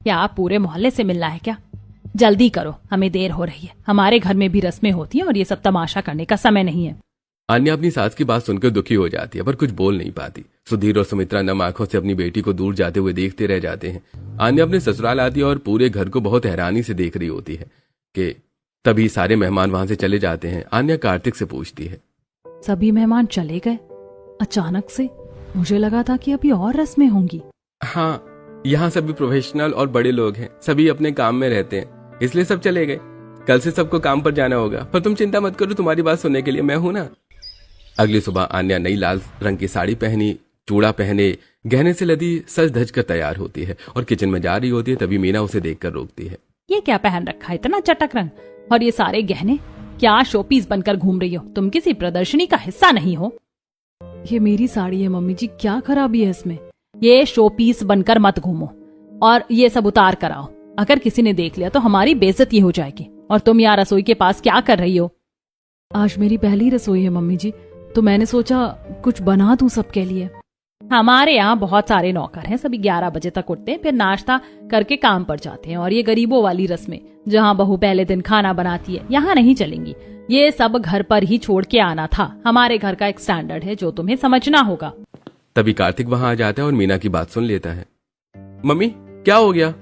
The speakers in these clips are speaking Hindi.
क्या आप पूरे मोहल्ले से मिलना है क्या? जल्दी करो, हमें देर हो रही है। हमारे घर में भी रस्में होती हैं और ये सब तमाशा करने का समय नहीं है। आन्या अपनी सास की बात सुनकर दुखी हो जाती है पर कुछ बोल नहीं पाती। सुधीर और सुमित्रा नम आंखों से अपनी बेटी को दूर जाते हुए देखते रह जाते हैं। आन्या अपने ससुराल आती है और पूरे घर को बहुत हैरानी से देख रही होती है कि तभी सारे मेहमान वहां से चले जाते हैं। आन्या कार्तिक से पूछती है, सभी मेहमान चले गए अचानक से? मुझे लगा था कि अभी और रस्में होंगी। हाँ, यहाँ सभी प्रोफेशनल और बड़े लोग हैं, सभी अपने काम में रहते हैं, इसलिए सब चले गए। कल से सबको काम पर जाना होगा, पर तुम चिंता मत करो, तुम्हारी बात सुनने के लिए मैं हूं ना। अगली सुबह आन्या नई लाल रंग की साड़ी पहनी, चूड़ा पहने, गहने से लदी सज धज कर तैयार होती है और किचन में जा रही होती है। तभी मीना उसे देखकर रोकती है। ये क्या पहन रखा है, इतना चटक रंग और ये सारे गहने? क्या शोपीस बनकर घूम रही हो? तुम किसी प्रदर्शनी का हिस्सा नहीं हो। ये मेरी साड़ी है मम्मी जी, क्या खराबी है इसमें? ये शोपीस बनकर मत घूमो और ये सब उतार कर आओ। अगर किसी ने देख लिया तो हमारी बेइज्जती हो जाएगी। और तुम यहाँ रसोई के पास क्या कर रही हो? आज मेरी पहली रसोई है मम्मी जी, तो मैंने सोचा कुछ बना दूं सबके लिए। हमारे यहाँ बहुत सारे नौकर हैं, सभी 11 बजे तक उठते हैं, फिर नाश्ता करके काम पर जाते हैं। और ये गरीबों वाली रस्में जहाँ बहू पहले दिन खाना बनाती है, यहाँ नहीं चलेंगी। ये सब घर पर ही छोड़ के आना था। हमारे घर का एक स्टैंडर्ड है जो तुम्हें समझना होगा। तभी कार्तिक वहां आ जाता है और मीना की बात सुन लेता है। मम्मी क्या हो गया?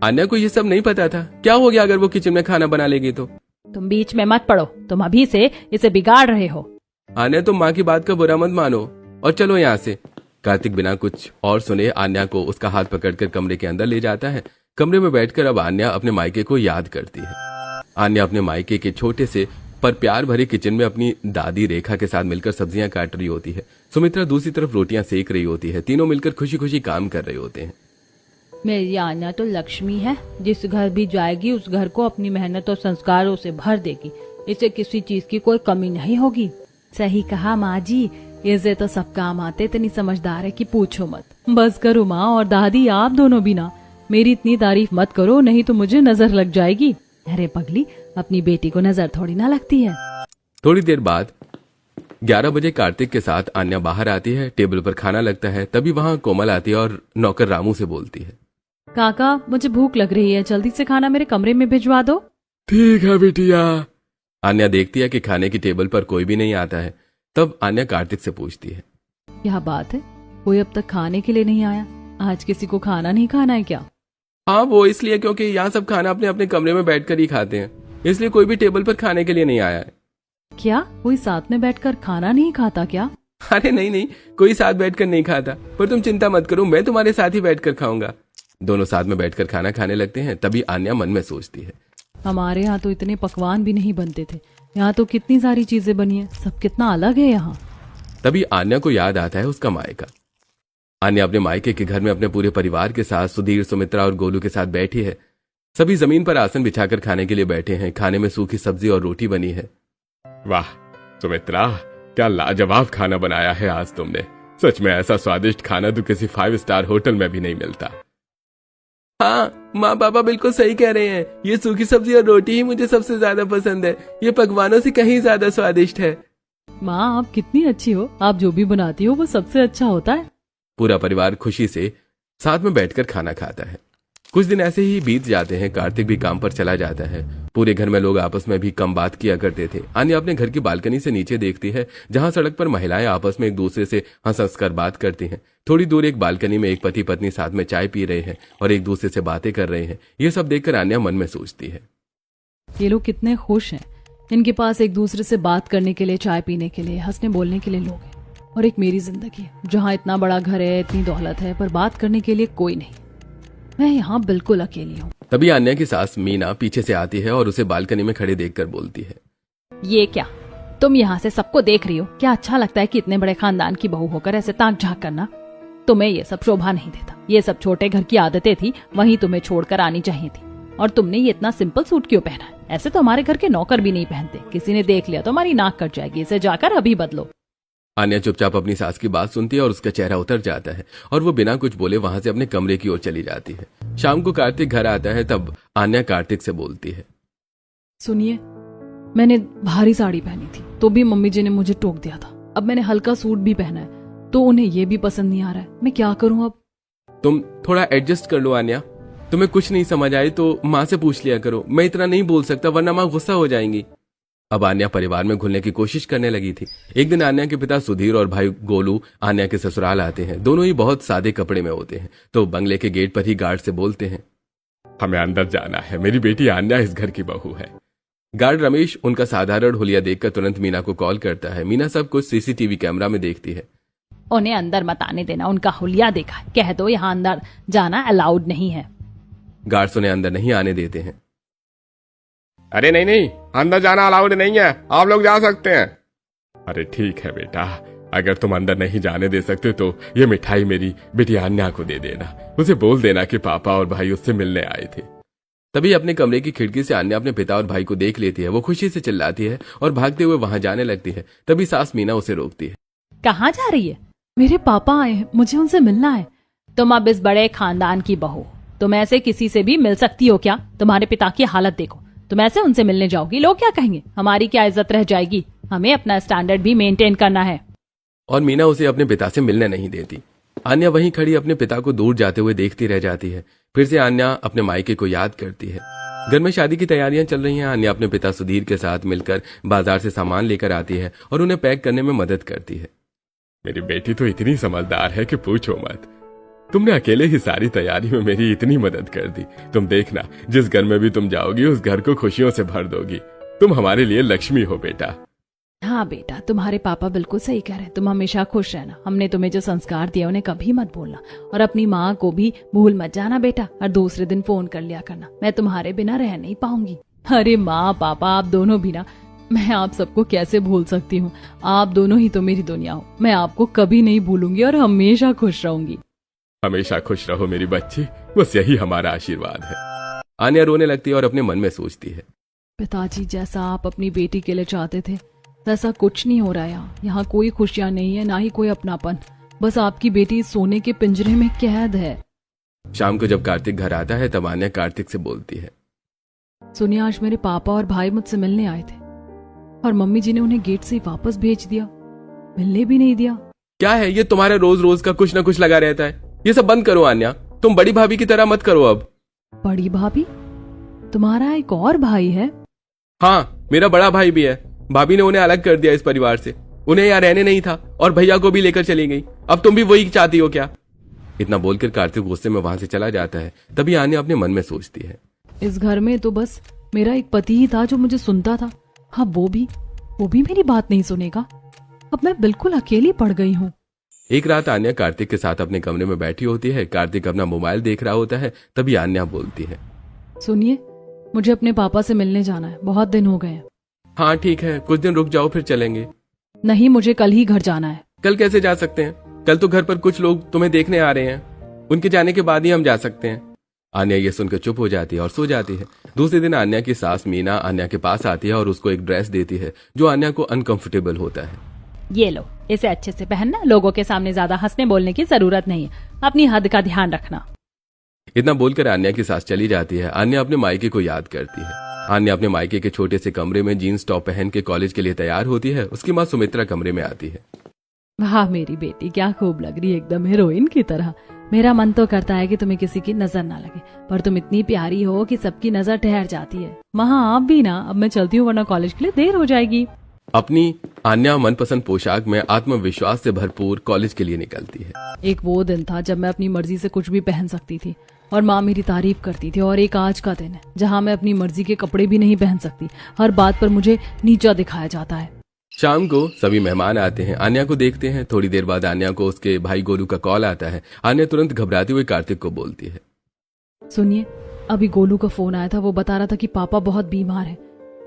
आन्या को ये सब नहीं पता था। क्या हो गया अगर वो किचन में खाना बना लेगी तो? तुम बीच में मत पड़ो, तुम अभी से इसे बिगाड़ रहे हो। आन्या, तुम माँ की बात का बुरा मत मानो और चलो यहाँ से। कार्तिक बिना कुछ और सुने आन्या को उसका हाथ पकड़कर कमरे के अंदर ले जाता है। कमरे में बैठकर अब आन्या अपने मायके को याद करती है। आन्या अपने मायके के छोटे से पर प्यार भरे किचन में अपनी दादी रेखा के साथ मिलकर सब्जियां काट रही होती है। सुमित्रा दूसरी तरफ रोटियां सेक रही होती है। तीनों मिलकर खुशी खुशी काम कर रहे होते हैं। मेरी आन्या तो लक्ष्मी है, जिस घर भी जाएगी उस घर को अपनी मेहनत और संस्कारों से भर देगी। इसे किसी चीज की कोई कमी नहीं होगी। सही कहा माँ जी, इसे तो सब काम आते, इतनी समझदार है कि पूछो मत। बस करो माँ और दादी, आप दोनों भी ना। मेरी इतनी तारीफ मत करो, नहीं तो मुझे नजर लग जाएगी। अरे पगली, अपनी बेटी को नजर थोड़ी ना लगती है। थोड़ी देर बाद 11 बजे कार्तिक के साथ आन्या बाहर आती है। टेबल पर खाना लगता है। तभी वहां कोमल आती है और नौकर रामू से बोलती है, काका मुझे भूख लग रही है, जल्दी से खाना मेरे कमरे में भिजवा दो। ठीक है बिटिया। आन्या देखती है कि खाने की टेबल पर कोई भी नहीं आता है। तब आन्या कार्तिक से पूछती है, क्या बात है, कोई अब तक खाने के लिए नहीं आया? आज किसी को खाना नहीं खाना है क्या? हाँ, वो इसलिए क्योंकि यहाँ सब खाना अपने अपने कमरे में बैठकर ही खाते हैं, इसलिए कोई भी टेबल पर खाने के लिए नहीं आया है। क्या कोई साथ में बैठकर खाना नहीं खाता क्या? अरे नहीं नहीं, कोई साथ बैठकर नहीं खाता, पर तुम चिंता मत करो, मैं तुम्हारे साथ ही बैठकर खाऊंगा। दोनों साथ में बैठकर खाना खाने लगते हैं। तभी आन्या मन में सोचती है, हमारे यहाँ तो इतने पकवान भी नहीं बनते थे, यहाँ तो कितनी सारी चीजें बनी है, सब कितना अलग है यहाँ। तभी आन्या को याद आता है उसका मायका। आन्या अपने मायके के घर में अपने पूरे परिवार के साथ सुधीर, सुमित्रा और गोलू के साथ बैठी है। सभी जमीन पर आसन बिछाकर खाने के लिए बैठे हैं। खाने में सूखी सब्जी और रोटी बनी है। वाह सुमित्रा, क्या लाजवाब खाना बनाया है आज तुमने। सच में ऐसा स्वादिष्ट खाना तो किसी 5 स्टार होटल में भी नहीं मिलता। हाँ, माँ पापा बिल्कुल सही कह रहे हैं। ये सूखी सब्जी और रोटी ही मुझे सबसे ज्यादा पसंद है। ये पकवानों से कहीं ज्यादा स्वादिष्ट है। माँ आप कितनी अच्छी हो, आप जो भी बनाती हो वो सबसे अच्छा होता है। पूरा परिवार खुशी से साथ में बैठकर खाना खाता है। कुछ दिन ऐसे ही बीत जाते हैं। कार्तिक भी काम पर चला जाता है। पूरे घर में लोग आपस में भी कम बात किया करते थे। आन्या अपने घर की बालकनी से नीचे देखती है, जहां सड़क पर महिलाएं आपस में एक दूसरे से हंस हंस कर बात करती हैं। थोड़ी दूर एक बालकनी में एक पति पत्नी साथ में चाय पी रहे हैं और एक दूसरे से बातें कर रहे हैं। ये सब देखकर आन्या मन में सोचती है, ये लोग कितने खुश हैं, इनके पास एक दूसरे से बात करने के लिए, चाय पीने के लिए, हंसने बोलने के लिए लोग हैं। और एक मेरी जिंदगी जहाँ इतना बड़ा घर है, इतनी दौलत है, पर बात करने के लिए कोई नहीं। मैं यहाँ बिल्कुल अकेली हूँ। तभी आन्या की सास मीना पीछे से आती है और उसे बालकनी में खड़े देखकर बोलती है, ये क्या, तुम यहाँ से सबको देख रही हो? क्या अच्छा लगता है कि इतने बड़े खानदान की बहू होकर ऐसे ताक झांक करना? तुम्हें ये सब शोभा नहीं देता। ये सब छोटे घर की आदतें थी, वहीं तुम्हें छोड़कर आनी चाहिए थी। और तुमने ये इतना सिंपल सूट क्यों पहना है? ऐसे तो हमारे घर के नौकर भी नहीं पहनते। किसी ने देख लिया तो हमारी नाक कट जाएगी। इसे जाकर अभी बदलो। आन्या चुपचाप अपनी सास की बात सुनती है और उसका चेहरा उतर जाता है और वो बिना कुछ बोले वहां से अपने कमरे की ओर चली जाती है। शाम को कार्तिक घर आता है। तब आन्या कार्तिक से बोलती है, सुनिए, मैंने भारी साड़ी पहनी थी तो भी मम्मी जी ने मुझे टोक दिया था। अब मैंने हल्का सूट भी पहना है तो उन्हें ये भी पसंद नहीं आ रहा है। मैं क्या करूं अब? तुम थोड़ा एडजस्ट कर लो आन्या। तुम्हें कुछ नहीं समझ आए तो माँ से पूछ लिया करो, मैं इतना नहीं बोल सकता वरना माँ गुस्सा हो जाएंगी। अब आन्या परिवार में घुलने की कोशिश करने लगी थी। एक दिन आन्या के पिता सुधीर और भाई गोलू आन्या के ससुराल आते हैं। दोनों ही बहुत सादे कपड़े में होते हैं, तो बंगले के गेट पर ही गार्ड से बोलते हैं, हमें अंदर जाना है, मेरी बेटी आन्या इस घर की बहू है। गार्ड रमेश उनका साधारण हुलिया देखकर तुरंत मीना को कॉल करता है। मीना सब कुछ सीसीटीवी कैमरा में देखती है। उन्हें अंदर मत आने देना, उनका हुलिया देखा, कह दो यहाँ अंदर जाना अलाउड नहीं है। गार्ड्स उन्हें अंदर नहीं आने देते हैं। अरे नहीं नहीं, अंदर जाना अलाउड नहीं है, आप लोग जा सकते हैं। अरे ठीक है बेटा, अगर तुम अंदर नहीं जाने दे सकते तो ये मिठाई मेरी बेटी आन्या को दे देना, उसे बोल देना कि पापा और भाई उससे मिलने आए थे। तभी अपने कमरे की खिड़की से आन्या अपने पिता और भाई को देख लेती है। वो खुशी से चिल्लाती है और भागते हुए वहां जाने लगती है। तभी सास मीना उसे रोकती है। कहाँ जा रही है? मेरे पापा आए हैं, मुझे उनसे मिलना है। तुम अब इस बड़े खानदान की बहू, तुम ऐसे किसी से भी मिल सकती हो क्या? तुम्हारे पिता की हालत देखो, तुम ऐसे उनसे मिलने जाओगी, लोग क्या कहेंगे? हमारी क्या इज्जत रह जाएगी? हमें अपना स्टैंडर्ड भी मेंटेन करना है। और मीना उसे अपने पिता से मिलने नहीं देती। आन्या वहीं खड़ी अपने पिता को दूर जाते हुए देखती रह जाती है। फिर से आन्या अपने मायके को याद करती है। घर में शादी की तैयारियां चल रही हैं। आन्या अपने पिता सुधीर के साथ मिलकर बाजार से सामान लेकर आती है और उन्हें पैक करने में मदद करती है। मेरी बेटी तो इतनी समझदार है कि पूछो मत। तुमने अकेले ही सारी तैयारी में मेरी इतनी मदद कर दी। तुम देखना, जिस घर में भी तुम जाओगी उस घर को खुशियों से भर दोगी। तुम हमारे लिए लक्ष्मी हो बेटा। हाँ बेटा, तुम्हारे पापा बिल्कुल सही कह रहे हैं। तुम हमेशा खुश रहना। हमने तुम्हें जो संस्कार दिया उन्हें कभी मत भूलना, और अपनी माँ को भी भूल मत जाना बेटा। और दूसरे दिन फोन कर लिया करना, मैं तुम्हारे बिना रह नहीं पाऊंगी। अरे माँ पापा आप दोनों भी ना, मैं आप सबको कैसे भूल सकती हूँ? आप दोनों ही तो मेरी दुनिया हो। मैं आपको कभी नहीं भूलूंगी और हमेशा खुश रहूंगी। हमेशा खुश रहो मेरी बच्ची, बस यही हमारा आशीर्वाद है। आन्या रोने लगती है और अपने मन में सोचती है, पिताजी जैसा आप अपनी बेटी के लिए चाहते थे वैसा कुछ नहीं हो रहा है। यहाँ कोई खुशियाँ नहीं है, ना ही कोई अपनापन। बस आपकी बेटी सोने के पिंजरे में कैद है। शाम को जब कार्तिक घर आता है तब आन्या कार्तिक से बोलती है, सुनिए, आज मेरे पापा और भाई मुझसे मिलने आए थे और मम्मी जी ने उन्हें गेट से ही वापस भेज दिया, मिलने भी नहीं दिया। क्या है ये तुम्हारे रोज रोज का कुछ ना कुछ लगा रहता है? ये सब बंद करो आन्या, तुम बड़ी भाभी की तरह मत करो अब। बड़ी भाभी? तुम्हारा एक और भाई है? हाँ, मेरा बड़ा भाई भी है। भाभी ने उन्हें अलग कर दिया इस परिवार से, उन्हें यहाँ रहने नहीं था और भैया को भी लेकर चली गई। अब तुम भी वही चाहती हो क्या? इतना बोलकर कार्तिक गुस्से में वहां से चला जाता है। तभी आन्या अपने मन में सोचती है, इस घर में तो बस मेरा एक पति ही था जो मुझे सुनता था। हाँ, वो भी मेरी बात नहीं सुनेगा। अब मैं बिल्कुल अकेली पड़ गई हूँ। एक रात आन्या कार्तिक के साथ अपने कमरे में बैठी होती है। कार्तिक अपना मोबाइल देख रहा होता है। तभी आन्या बोलती है, सुनिए, मुझे अपने पापा से मिलने जाना है, बहुत दिन हो गए हैं। हाँ ठीक है, कुछ दिन रुक जाओ फिर चलेंगे। नहीं, मुझे कल ही घर जाना है। कल कैसे जा सकते हैं? कल तो घर पर कुछ लोग तुम्हें देखने आ रहे हैं, उनके जाने के बाद ही हम जा सकते हैं। आन्या ये सुनकर चुप हो जाती है और सो जाती है। दूसरे दिन आन्या की सास मीना आन्या के पास आती है और उसको एक ड्रेस देती है जो आन्या को अनकंफर्टेबल होता है। ये लो, इसे अच्छे से पहनना। लोगों के सामने ज्यादा हंसने बोलने की जरूरत नहीं है, अपनी हद का ध्यान रखना। इतना बोलकर आन्या की सास चली जाती है। आन्या अपने मायके को याद करती है। आन्या अपने मायके के छोटे से कमरे में जीन्स टॉप पहन के कॉलेज के लिए तैयार होती है। उसकी माँ सुमित्रा कमरे में आती है। वाह मेरी बेटी, क्या खूब लग रही है, एकदम हीरोइन की तरह। मेरा मन तो करता है कि तुम्हें किसी की नजर ना लगे, पर तुम इतनी प्यारी हो कि सबकी नजर ठहर जाती है। वहाँ आप भी ना। अब मैं चलती हूँ वरना कॉलेज के लिए देर हो जाएगी। अपनी आन्या मनपसंद पोशाक में आत्मविश्वास से भरपूर कॉलेज के लिए निकलती है। एक वो दिन था जब मैं अपनी मर्जी से कुछ भी पहन सकती थी और माँ मेरी तारीफ करती थी, और एक आज का दिन है जहाँ मैं अपनी मर्जी के कपड़े भी नहीं पहन सकती। हर बात पर मुझे नीचा दिखाया जाता है। शाम को सभी मेहमान आते हैं, आन्या को देखते हैं। थोड़ी देर बाद आन्या को उसके भाई गोलू का कॉल आता है। आन्या तुरंत घबराते हुए कार्तिक को बोलती है, सुनिए, अभी गोलू का फोन आया था। वो बता रहा था कि पापा बहुत बीमार है,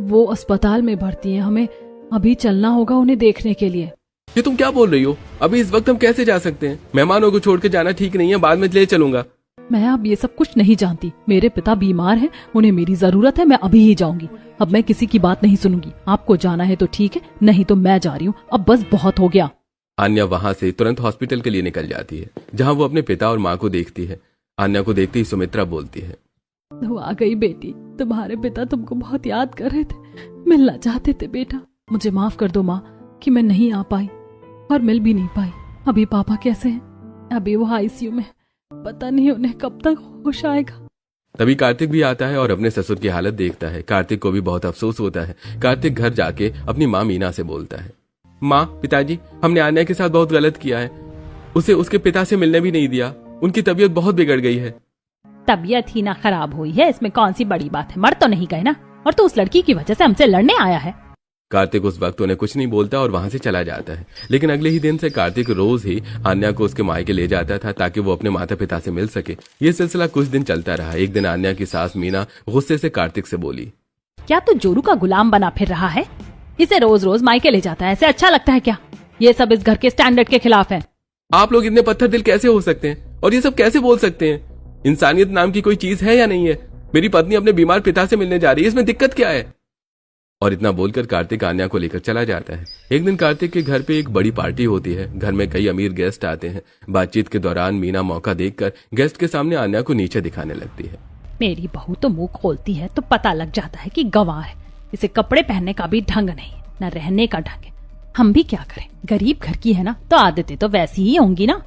वो अस्पताल में भर्ती है, हमें अभी चलना होगा उन्हें देखने के लिए। ये तुम क्या बोल रही हो? अभी इस वक्त हम कैसे जा सकते हैं? मेहमानों को छोड़ के जाना ठीक नहीं है, बाद में ले चलूंगा। मैं अब ये सब कुछ नहीं जानती। मेरे पिता बीमार हैं, उन्हें मेरी जरूरत है, मैं अभी ही जाऊंगी। अब मैं किसी की बात नहीं सुनूंगी। आपको जाना है तो ठीक है, नहीं तो मैं जा रही हूँ। अब बस बहुत हो गया। आन्या वहां से तुरंत हॉस्पिटल के लिए निकल जाती है, जहां वो अपने पिता और माँ को देखती है। आन्या को देखते ही सुमित्रा बोलती है, तू आ गई बेटी, तुम्हारे पिता तुमको बहुत याद कर रहे थे, मिलना चाहते थे बेटा। मुझे माफ कर दो माँ कि मैं नहीं आ पाई और मिल भी नहीं पाई। अभी पापा कैसे हैं? अभी वो आईसीयू में, पता नहीं उन्हें कब तक होश आएगा। तभी कार्तिक भी आता है और अपने ससुर की हालत देखता है। कार्तिक को भी बहुत अफसोस होता है। कार्तिक घर जाके अपनी माँ मीना से बोलता है, माँ, पिताजी, हमने आन्या के साथ बहुत गलत किया है। उसे उसके पिता से मिलने भी नहीं दिया। उनकी तबीयत बहुत बिगड़ गई है। तबीयत ही ना खराब हुई है, इसमें कौन सी बड़ी बात है। मर तो नहीं गए ना, और तो उस लड़की की वजह से हमसे लड़ने आया है। कार्तिक उस वक्त उन्हें कुछ नहीं बोलता और वहां से चला जाता है। लेकिन अगले ही दिन से कार्तिक रोज ही आन्या को उसके मायके ले जाता था ताकि वो अपने माता पिता से मिल सके। ये सिलसिला कुछ दिन चलता रहा। एक दिन आन्या की सास मीना गुस्से से कार्तिक से बोली, क्या तू जोरू का गुलाम बना फिर रहा है? इसे रोज रोज मायके ले जाता है, ऐसे अच्छा लगता है क्या? ये सब इस घर के स्टैंडर्ड के खिलाफ है। आप लोग इतने पत्थर दिल कैसे हो सकते हैं और ये सब कैसे बोल सकते हैं? इंसानियत नाम की कोई चीज है या नहीं है? मेरी पत्नी अपने बीमार पिता से मिलने जा रही है, इसमें दिक्कत क्या है? और इतना बोलकर कार्तिक आन्या को लेकर चला जाता है। एक दिन कार्तिक के घर पे एक बड़ी पार्टी होती है। घर में कई अमीर गेस्ट आते हैं। बातचीत के दौरान मीना मौका देखकर गेस्ट के सामने आन्या को नीचे दिखाने लगती है। मेरी बहू तो मुंह खोलती है तो पता लग जाता है कि गंवार है। इसे कपड़े पहनने का भी ढंग नहीं, न रहने का ढंग है। हम भी क्या करें, गरीब घर की है ना, तो आदतें तो वैसी ही होंगी ना।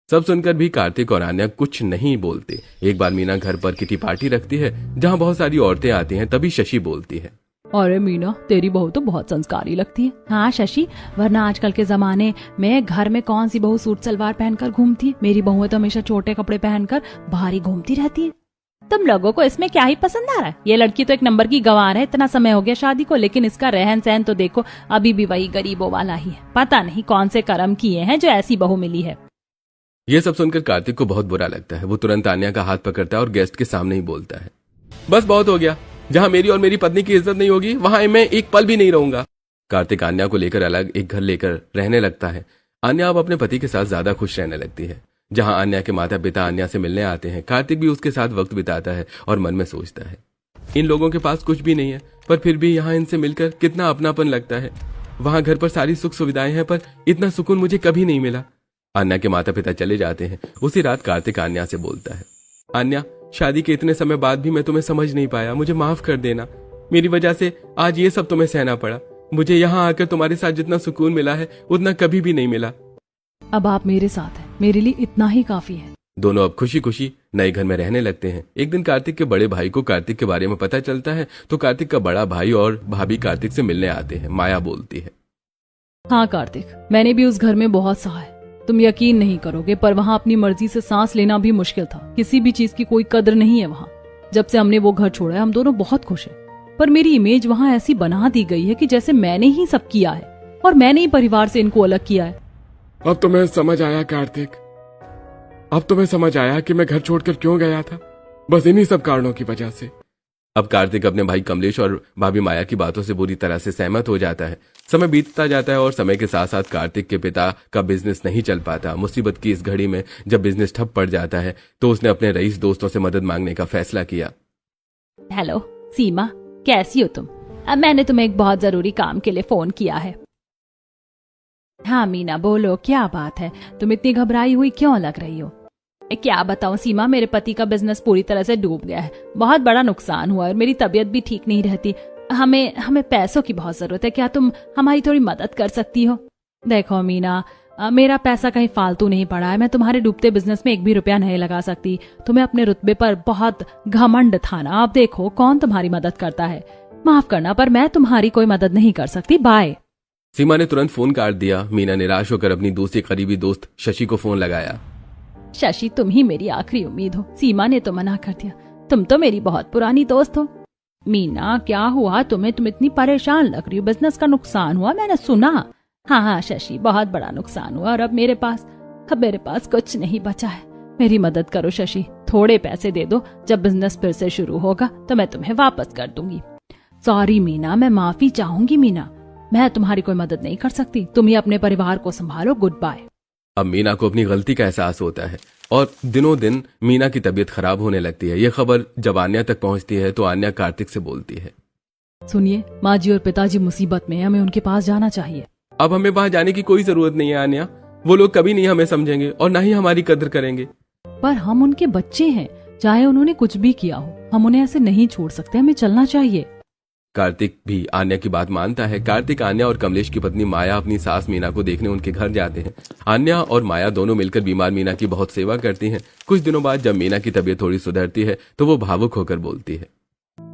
सब सुनकर भी कार्तिक और आन्या कुछ नहीं बोलते। एक बार मीना घर पर किटी पार्टी रखती है जहाँ बहुत सारी औरतें आती हैं। तभी शशि बोलती है, अरे मीना, तेरी बहू तो बहुत संस्कारी लगती है। हाँ शशि, वरना आजकल के जमाने में घर में कौन सी बहू सूट सलवार पहनकर घूमती है? मेरी बहू तो हमेशा छोटे कपड़े पहनकर बाहरी घूमती रहती है। तुम लोगों को इसमें क्या ही पसंद आ रहा है? ये लड़की तो एक नंबर की गंवार है। इतना समय हो गया शादी को, लेकिन इसका रहन सहन तो देखो, अभी भी वही गरीबों वाला ही है। पता नहीं कौन से कर्म किए हैं जो ऐसी बहू मिली है। ये सब सुनकर कार्तिक को बहुत बुरा लगता है। वो तुरंत आन्या का हाथ पकड़ता है और गेस्ट के सामने ही बोलता है, बस बहुत हो गया। जहां मेरी और मेरी पत्नी की इज्जत नहीं होगी वहां मैं एक पल भी नहीं रहूंगा। कार्तिक आन्या को लेकर अलग एक घर लेकर रहने लगता है। आन्या अब अपने पति के साथ ज्यादा खुश रहने लगती है। जहां आन्या के माता पिता आन्या से मिलने आते हैं, कार्तिक भी उसके साथ वक्त बिताता है और मन में सोचता है, इन लोगों के पास कुछ भी नहीं है, पर फिर भी यहाँ इनसे मिलकर कितना अपनापन लगता है। वहां घर पर सारी सुख सुविधाएं हैं, पर इतना सुकून मुझे कभी नहीं मिला। आन्या के माता पिता चले जाते हैं। उसी रात कार्तिक आन्या से बोलता है, आन्या, शादी के इतने समय बाद भी मैं तुम्हें समझ नहीं पाया, मुझे माफ कर देना। मेरी वजह से आज ये सब तुम्हें सहना पड़ा। मुझे यहाँ आकर तुम्हारे साथ जितना सुकून मिला है उतना कभी भी नहीं मिला। अब आप मेरे साथ हैं, मेरे लिए इतना ही काफी है। दोनों अब खुशी खुशी नए घर में रहने लगते हैं। एक दिन कार्तिक के बड़े भाई को कार्तिक के बारे में पता चलता है, तो कार्तिक का बड़ा भाई और भाभी कार्तिक से मिलने आते हैं। माया बोलती है, हाँ कार्तिक, मैंने भी उस घर में बहुत सहा है। तुम यकीन नहीं करोगे, पर वहाँ अपनी मर्जी से सांस लेना भी मुश्किल था। किसी भी चीज की कोई कदर नहीं है वहाँ। जब से हमने वो घर छोड़ा है, हम दोनों बहुत खुश हैं। पर मेरी इमेज वहाँ ऐसी बना दी गई है कि जैसे मैंने ही सब किया है और मैंने ही परिवार से इनको अलग किया है। अब तुम्हें समझ आया कार्तिक, अब तुम्हें समझ आया कि मैं घर छोड़कर क्यों गया था, बस इन्हीं सब कारणों की वजह से। अब कार्तिक अपने भाई कमलेश और भाभी माया की बातों से बुरी तरह से सहमत हो जाता है। समय बीतता जाता है और समय के साथ साथ कार्तिक के पिता का बिजनेस नहीं चल पाता। मुसीबत की इस घड़ी में जब बिजनेस ठप पड़ जाता है तो उसने अपने रईस दोस्तों से मदद मांगने का फैसला किया। हेलो सीमा, कैसी हो तुम? अब मैंने तुम्हें एक बहुत जरूरी काम के लिए फोन किया है। हाँ मीना बोलो, क्या बात है? तुम इतनी घबराई हुई क्यों लग रही हो? क्या बताऊं सीमा, मेरे पति का बिजनेस पूरी तरह से डूब गया है। बहुत बड़ा नुकसान हुआ है और मेरी तबीयत भी ठीक नहीं रहती। हमें पैसों की बहुत जरूरत है। क्या तुम हमारी थोड़ी मदद कर सकती हो? देखो मीना, मेरा पैसा कहीं फालतू नहीं पड़ा है। मैं तुम्हारे डूबते बिजनेस में एक भी रुपया नहीं लगा सकती। तुम्हें अपने रुतबे पर बहुत घमंड था ना। अब देखो कौन तुम्हारी मदद करता है। माफ करना, पर मैं तुम्हारी कोई मदद नहीं कर सकती। बाय। सीमा ने तुरंत फोन काट दिया। मीना निराश होकर अपनी दूसरी करीबी दोस्त शशि को फोन लगाया। शशि, तुम ही मेरी आखिरी उम्मीद हो। सीमा ने तो मना कर दिया। तुम तो मेरी बहुत पुरानी दोस्त हो। मीना, क्या हुआ तुम्हें? तुम इतनी परेशान लग रही हो। बिजनेस का नुकसान हुआ, मैंने सुना। हाँ शशि, बहुत बड़ा नुकसान हुआ और अब मेरे पास कुछ नहीं बचा है। मेरी मदद करो शशि, थोड़े पैसे दे दो। जब बिजनेस फिर से शुरू होगा तो मैं तुम्हें वापस कर दूंगी। सॉरी मीना, मैं माफी चाहूंगी। मीना, मैं तुम्हारी कोई मदद नहीं कर सकती। तुम ही अपने परिवार को संभालो। Good bye. अब मीना को अपनी गलती का एहसास होता है और दिनों दिन मीना की तबीयत खराब होने लगती है। यह खबर जब आन्या तक पहुंचती है तो आन्या कार्तिक से बोलती है, सुनिए, माँ जी और पिताजी मुसीबत में, हमें उनके पास जाना चाहिए। अब हमें वहां जाने की कोई जरूरत नहीं है आन्या। वो लोग कभी नहीं हमें समझेंगे और ना ही हमारी कदर करेंगे। पर हम उनके बच्चे हैं, चाहे उन्होंने कुछ भी किया हो। हम उन्हें ऐसे नहीं छोड़ सकते। हमें चलना चाहिए। कार्तिक भी आन्या की बात मानता है। कार्तिक, आन्या और कमलेश की पत्नी माया अपनी सास मीना को देखने उनके घर जाते हैं। आन्या और माया दोनों मिलकर बीमार मीना की बहुत सेवा करती हैं। कुछ दिनों बाद जब मीना की तबीयत थोड़ी सुधरती है तो वो भावुक होकर बोलती है,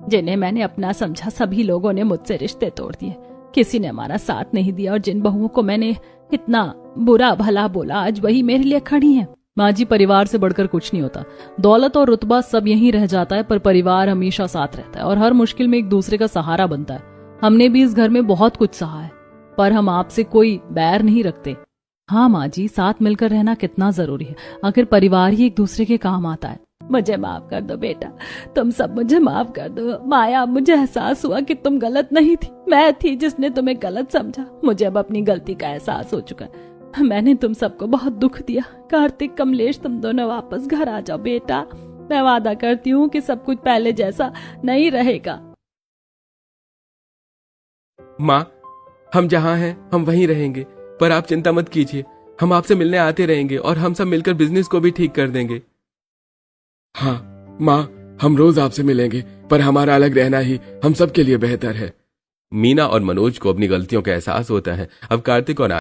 जिन्हें मैंने अपना समझा सभी लोगों ने मुझसे रिश्ते तोड़ दिए। किसी ने हमारा साथ नहीं दिया और जिन बहुओं को मैंने इतना बुरा भला बोला आज वही मेरे लिए खड़ी हैं। माँ जी, परिवार से बढ़कर कुछ नहीं होता। दौलत और रुतबा सब यहीं रह जाता है, पर परिवार हमेशा साथ रहता है और हर मुश्किल में एक दूसरे का सहारा बनता है। हमने भी इस घर में बहुत कुछ सहा है, पर हम आपसे कोई बैर नहीं रखते। हाँ माँ जी, साथ मिलकर रहना कितना जरूरी है। आखिर परिवार ही एक दूसरे के काम आता है। मुझे माफ कर दो बेटा, तुम सब मुझे माफ कर दो। माया, मुझे एहसास हुआ कि तुम गलत नहीं थी, मैं थी जिसने तुम्हें गलत समझा। मुझे अब अपनी गलती का एहसास हो चुका है। मैंने तुम सबको बहुत दुख दिया। कार्तिक, कमलेश, तुम दोनों वापस घर आ जाओ बेटा। मैं वादा करती हूँ कि सब कुछ पहले जैसा नहीं रहेगा। माँ, हम जहाँ हैं हम वहीं रहेंगे, पर आप चिंता मत कीजिए। हम आपसे मिलने आते रहेंगे और हम सब मिलकर बिजनेस को भी ठीक कर देंगे। हाँ माँ, हम रोज आपसे मिलेंगे, पर हमारा अलग रहना ही हम सबके लिए बेहतर है। मीना और मनोज को अपनी गलतियों का एहसास होता है। अब कार्तिक और